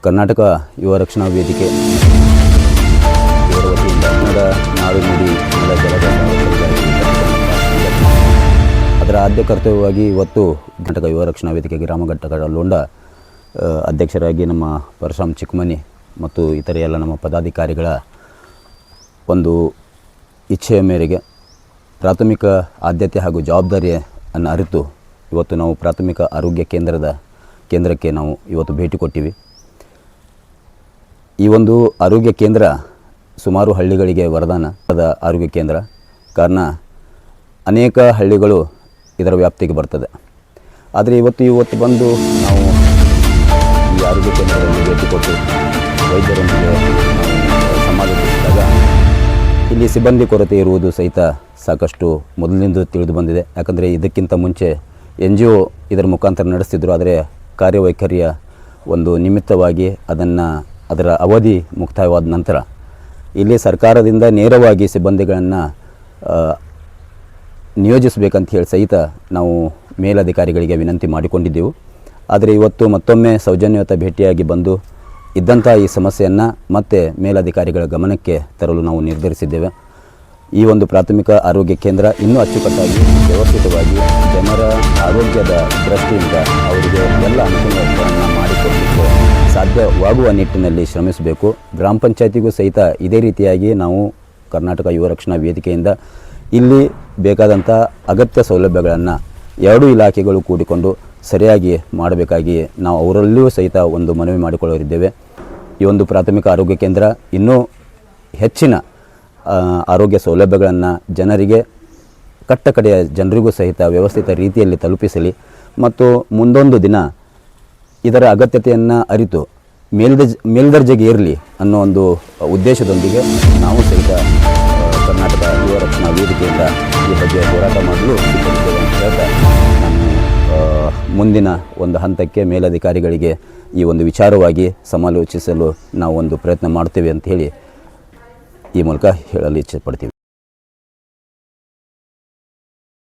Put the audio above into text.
ಕರ್ನಾಟಕ ಯುವ ರಕ್ಷಣಾ ವೇದಿಕೆ ಇವರ ವತಿಯಿಂದ ಕನ್ನಡ ನಾಡು ನುಡಿ ನೆಲ ಜಲದ ಅದರ ಆದ್ಯ ಕರ್ತವ್ಯವಾಗಿ ಇವತ್ತು ಕರ್ನಾಟಕ ಯುವ ರಕ್ಷಣಾ ವೇದಿಕೆ ಗ್ರಾಮ ಘಟಕದ ಲೋಂಡ ಅಧ್ಯಕ್ಷರಾಗಿ ನಮ್ಮ ಪರಶುರಾಮ್ ಚಿಕ್ಕಮನಿ ಮತ್ತು ಇತರೆ ಎಲ್ಲ ನಮ್ಮ ಪದಾಧಿಕಾರಿಗಳ ಒಂದು ಇಚ್ಛೆಯ ಮೇರೆಗೆ ಪ್ರಾಥಮಿಕ ಆದ್ಯತೆ ಹಾಗೂ ಜವಾಬ್ದಾರಿಯನ್ನು ಅರಿತು ಇವತ್ತು ನಾವು ಪ್ರಾಥಮಿಕ ಆರೋಗ್ಯ ಕೇಂದ್ರಕ್ಕೆ ನಾವು ಇವತ್ತು ಭೇಟಿ ಕೊಟ್ಟಿವಿ. ಈ ಒಂದು ಆರೋಗ್ಯ ಕೇಂದ್ರ ಸುಮಾರು ಹಳ್ಳಿಗಳಿಗೆ ವರದಾನದ ಆರೋಗ್ಯ ಕೇಂದ್ರ. ಕಾರಣ ಅನೇಕ ಹಳ್ಳಿಗಳು ಇದರ ವ್ಯಾಪ್ತಿಗೆ ಬರ್ತದೆ. ಆದರೆ ಇವತ್ತು ಬಂದು ನಾವು ಈ ಆರೋಗ್ಯ ಕೇಂದ್ರದಲ್ಲಿ ಭೇಟಿ ಕೊಟ್ಟು ವೈದ್ಯರೊಂದಿಗೆ ಸಮಾಲೋಚಿಸಿದಾಗ ಇಲ್ಲಿ ಸಿಬ್ಬಂದಿ ಕೊರತೆ ಇರುವುದು ಸಹಿತ ಸಾಕಷ್ಟು ಮೊದಲಿನಿಂದ ತಿಳಿದು ಬಂದಿದೆ. ಯಾಕಂದರೆ ಇದಕ್ಕಿಂತ ಮುಂಚೆ NGO ಇದರ ಮುಖಾಂತರ ನಡೆಸ್ತಿದ್ರು. ಆದರೆ ಕಾರ್ಯವೈಖರಿಯ ಒಂದು ನಿಮಿತ್ತವಾಗಿ ಅದರ ಅವಧಿ ಮುಕ್ತಾಯವಾದ ನಂತರ ಇಲ್ಲಿ ಸರ್ಕಾರದಿಂದ ನೇರವಾಗಿ ಸಿಬ್ಬಂದಿಗಳನ್ನು ನಿಯೋಜಿಸಬೇಕಂತ ಹೇಳಿ ಸಹಿತ ನಾವು ಮೇಲಧಿಕಾರಿಗಳಿಗೆ ವಿನಂತಿ ಮಾಡಿಕೊಂಡಿದ್ದೆವು. ಆದರೆ ಇವತ್ತು ಮತ್ತೊಮ್ಮೆ ಸೌಜನ್ಯಯುತ ಭೇಟಿಯಾಗಿ ಬಂದು ಇದ್ದಂಥ ಈ ಸಮಸ್ಯೆಯನ್ನು ಮತ್ತೆ ಮೇಲಧಿಕಾರಿಗಳ ಗಮನಕ್ಕೆ ತರಲು ನಾವು ನಿರ್ಧರಿಸಿದ್ದೇವೆ. ಈ ಒಂದು ಪ್ರಾಥಮಿಕ ಆರೋಗ್ಯ ಕೇಂದ್ರ ಇನ್ನೂ ಅಚ್ಚುಕಟ್ಟಾಗಿ ವ್ಯವಸ್ಥಿತವಾಗಿ ಜನರ ಆರೋಗ್ಯದ ದೃಷ್ಟಿಯಿಂದ ಅವರಿಗೆ ಎಲ್ಲ ಅನುಕೂಲಗಳನ್ನು ಮಾಡಿಕೊಡಲಿಕ್ಕೆ ಸಾಧ್ಯವಾಗುವ ನಿಟ್ಟಿನಲ್ಲಿ ಶ್ರಮಿಸಬೇಕು. ಗ್ರಾಮ ಪಂಚಾಯತಿಗೂ ಸಹಿತ ಇದೇ ರೀತಿಯಾಗಿ ನಾವು ಕರ್ನಾಟಕ ಯುವ ರಕ್ಷಣಾ ವೇದಿಕೆಯಿಂದ ಇಲ್ಲಿ ಬೇಕಾದಂಥ ಅಗತ್ಯ ಸೌಲಭ್ಯಗಳನ್ನು ಎರಡೂ ಇಲಾಖೆಗಳು ಕೂಡಿಕೊಂಡು ಸರಿಯಾಗಿ ಮಾಡಬೇಕಾಗಿ ನಾವು ಅವರಲ್ಲಿಯೂ ಸಹಿತ ಒಂದು ಮನವಿ ಮಾಡಿಕೊಳ್ಳೋರಿದ್ದೇವೆ. ಈ ಒಂದು ಪ್ರಾಥಮಿಕ ಆರೋಗ್ಯ ಕೇಂದ್ರ ಇನ್ನೂ ಹೆಚ್ಚಿನ ಆರೋಗ್ಯ ಸೌಲಭ್ಯಗಳನ್ನು ಜನರಿಗೆ ಕಟ್ಟಕಡೆಯ ಜನರಿಗೂ ಸಹಿತ ವ್ಯವಸ್ಥಿತ ರೀತಿಯಲ್ಲಿ ತಲುಪಿಸಲಿ ಮತ್ತು ಮುಂದೊಂದು ದಿನ ಇದರ ಅಗತ್ಯತೆಯನ್ನು ಅರಿತು ಮೇಲ್ದರ್ಜೆಗೆ ಇರಲಿ ಅನ್ನೋ ಒಂದು ಉದ್ದೇಶದೊಂದಿಗೆ ನಾವು ಸಹಿತ ಕರ್ನಾಟಕ ಯುವ ರಕ್ಷಣಾ ವೇದಿಕೆಯಿಂದ ಈ ಬಗ್ಗೆ ಹೋರಾಟ ಮಾಡಲು ಸಿದ್ಧರಿದ್ದೇವೆ ಅಂತ ಹೇಳ್ತಾ ನಾನು ಮುಂದಿನ ಒಂದು ಹಂತಕ್ಕೆ ಮೇಲಧಿಕಾರಿಗಳಿಗೆ ಈ ಒಂದು ವಿಚಾರವಾಗಿ ಸಮಾಲೋಚಿಸಲು ನಾವು ಒಂದು ಪ್ರಯತ್ನ ಮಾಡ್ತೇವೆ ಅಂತ ಹೇಳಿ ಈ ಮೂಲಕ ಹೇಳಲು ಇಚ್ಛೆಪಡ್ತೀವಿ.